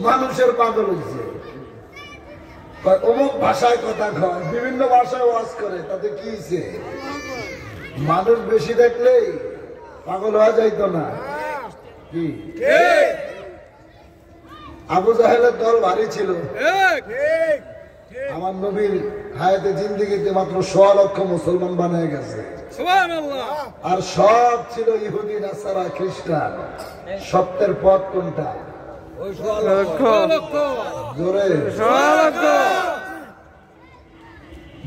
মানুষের পাগল হয়েছে, অমুক ভাষায় কথা কয়, বিভিন্ন ভাষায় ওয়াজ করে, তাতে কি হয়েছে? মানুষ বেশি দেখলেই পাগল হওয়া যাইতো না কি? আবু জাহেলের দল ভারী ছিল। আমার নবীর হায়াতে জিন্দেগিতে মাত্র 1.25 লক্ষ মুসলমান বানিয়ে গেছে, আর সব ছিল ইহুদি, নাসারা, খ্রিস্টান। সত্যের পথ কোনটা? জোরে।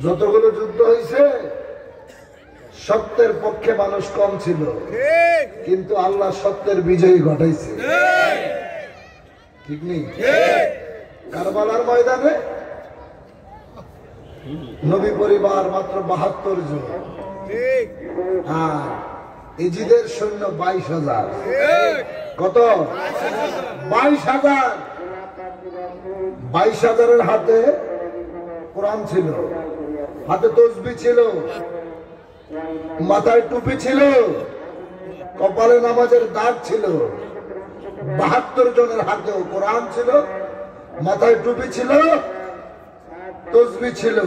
যতগুলো যুদ্ধ হয়েছে সত্যের পক্ষে মানুষ কম ছিল, কিন্তু আল্লাহ সত্যের বিজয়ী ঘটাইছে, ঠিক নেই? কারবালার ময়দানে নবী পরিবার মাত্র 72 জন, আর ইজিদের সৈন্য 22,000। কত? 22,000। 22,000-এর হাতে কোরআন ছিল, হাতে তসবিহ ছিল, মাথায় টুপি ছিল, কপালে নামাজের দাগ ছিল। 72 জনের হাতেও কোরআন ছিল, মাথায় টুপি ছিল, তসবিহ ছিল।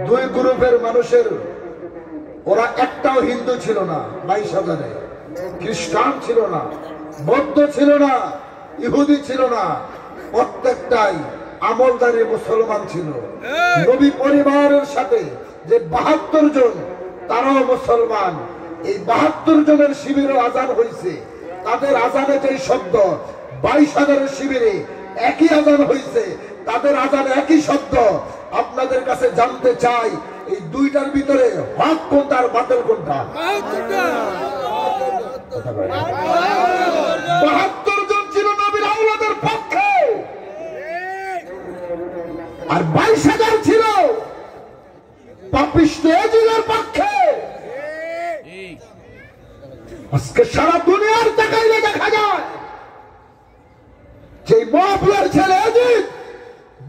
দুই গ্রুপের মানুষের, ওরা একটাও হিন্দু ছিল না 22,000-এ, খ্রিস্টান ছিল না, বৌদ্ধ ছিল না, ইহুদি ছিল না, প্রত্যেকটাই আমলদারি মুসলমান ছিল। নবী পরিবারের সাথে যে 72 জন, তারাও মুসলমান। এই 72 জনের শিবিরে আজান হয়েছে, তাদের আজানে যে শব্দ 22,000-এর শিবিরে একই আজান হয়েছে, তাদের আজানে একই শব্দ। আপনাদের কাছে জানতে চাই, এই দুইটার ভিতরে হক কোনটা আর বাতিল কোনটা? 72 জন ছিল নবীর আওলাদের পক্ষে, আর 22,000 ছিল পাপিষ্ঠ এজিদের পক্ষে। আজকে সারা দুনিয়ার তাকাইলে দেখা যায় যে মুআবিয়ার ছেলে এজিদ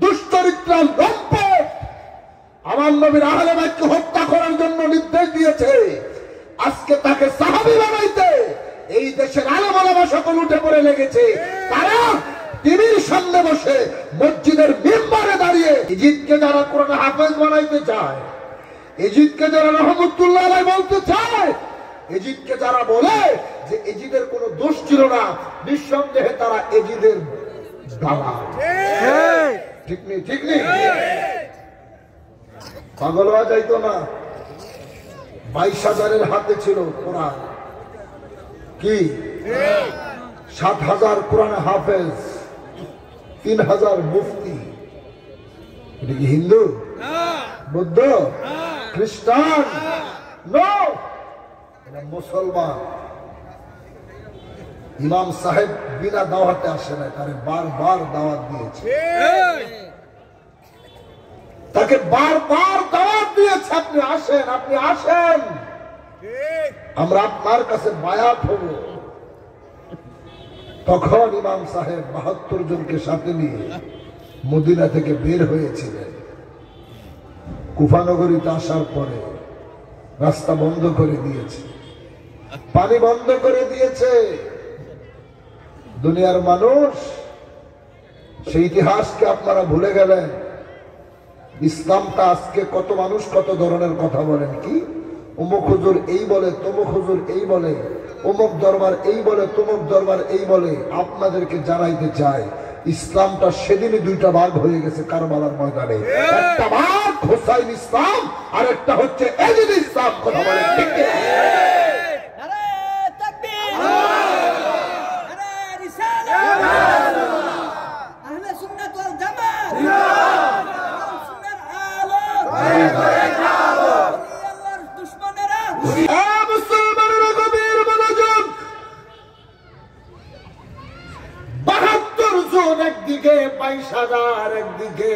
দুশ্চরিত্র, লম্পট, আমার নবীর আহলে বাইতকে হত্যা করার জন্য নির্দেশ দিয়েছে। আজকে তাকে সাহাবী বানাইতে এই দেশের আলেম ওলামা সকল উঠে পড়ে লেগেছে। তারা টিভির সামনে বসে, মসজিদের মিম্বারে দাঁড়িয়ে ইজিদকে যারা কোরআন হাফেজ বানাইতে চায়, ইজিদকে যারা রহমতুল্লাহ আলাইহি বলতে চায়, ইজিদকে যারা বলে যে ইজিদের কোনো দোষ ছিল না, নিঃসন্দেহে তারা ইজিদের দালাল। ঠিক নেই? ঠিক নেই? পাগল হওয়া যাইতো না। 22,000-এর হাতে ছিল কোরআন, কি 7,000 কোরআন হাফেজ, 3,000 মুফতি। এটা কি হিন্দু, বৌদ্ধ, খ্রিস্টান? নো, এটা মুসলমান। ইমাম সাহেব বিনা দাওয়াতে আসে না, তারে বারবার দাওয়াত দিয়েছে, তাকে বারবার দাওয়াত দিয়েছে, আপনি আসেন, আপনি আসেন, আমরা আপনার কাছে বায়াত হব। তখন ইমাম সাহেব 72 জনকে সাথে নিয়ে মদিনা থেকে বের হয়েছিলেন। কুফানগরীতে আসার পরে রাস্তা বন্ধ করে দিয়েছে, পানি বন্ধ করে দিয়েছে। দুনিয়ার মানুষ সেই ইতিহাসকে আপনারা ভুলে গেলেন। ইসলামটা আজকে কত মানুষ কত ধরনের কথা বলেন, কি অমুক হুজুর এই বলে, তমুক হুজুর এই বলে, অমুক দরবার এই বলে, তমুক দরবার এই বলে। আপনাদেরকে জানাইতে চাই, ইসলামটা সেদিনই দুইটা ভাগ হয়ে গেছে কারবালার ময়দানে। একটা ভাগ হোসাইন ইসলাম, আর একটা হচ্ছে এজিদ ইসলাম। কথা বলেন ঠিক কি? মুসলমানেরা গভীর মনোযোগ। 72 জন একদিকে, 22,000 একদিকে।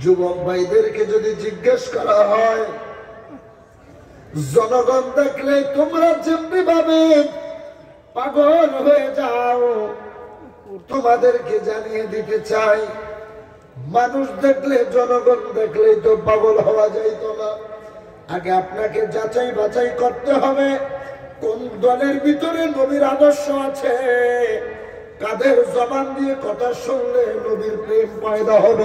যুবক ভাইদেরকে যদি জিজ্ঞেস করা হয়, জনগণ দেখলে তোমরা যেমনি ভাবে পাগল হয়ে যাও, তোমাদেরকে জানিয়ে দিতে চাই, মানুষ দেখলে, জনগণ দেখলেই তো পাগল হওয়া যাইত না। আগে আপনাকে যাচাই বাছাই করতে হবে কোন দলের ভিতরে নবীর আদর্শ আছে, কাদের জবান দিয়ে কথা শুনলে নবীর প্রেম পয়দা হবে।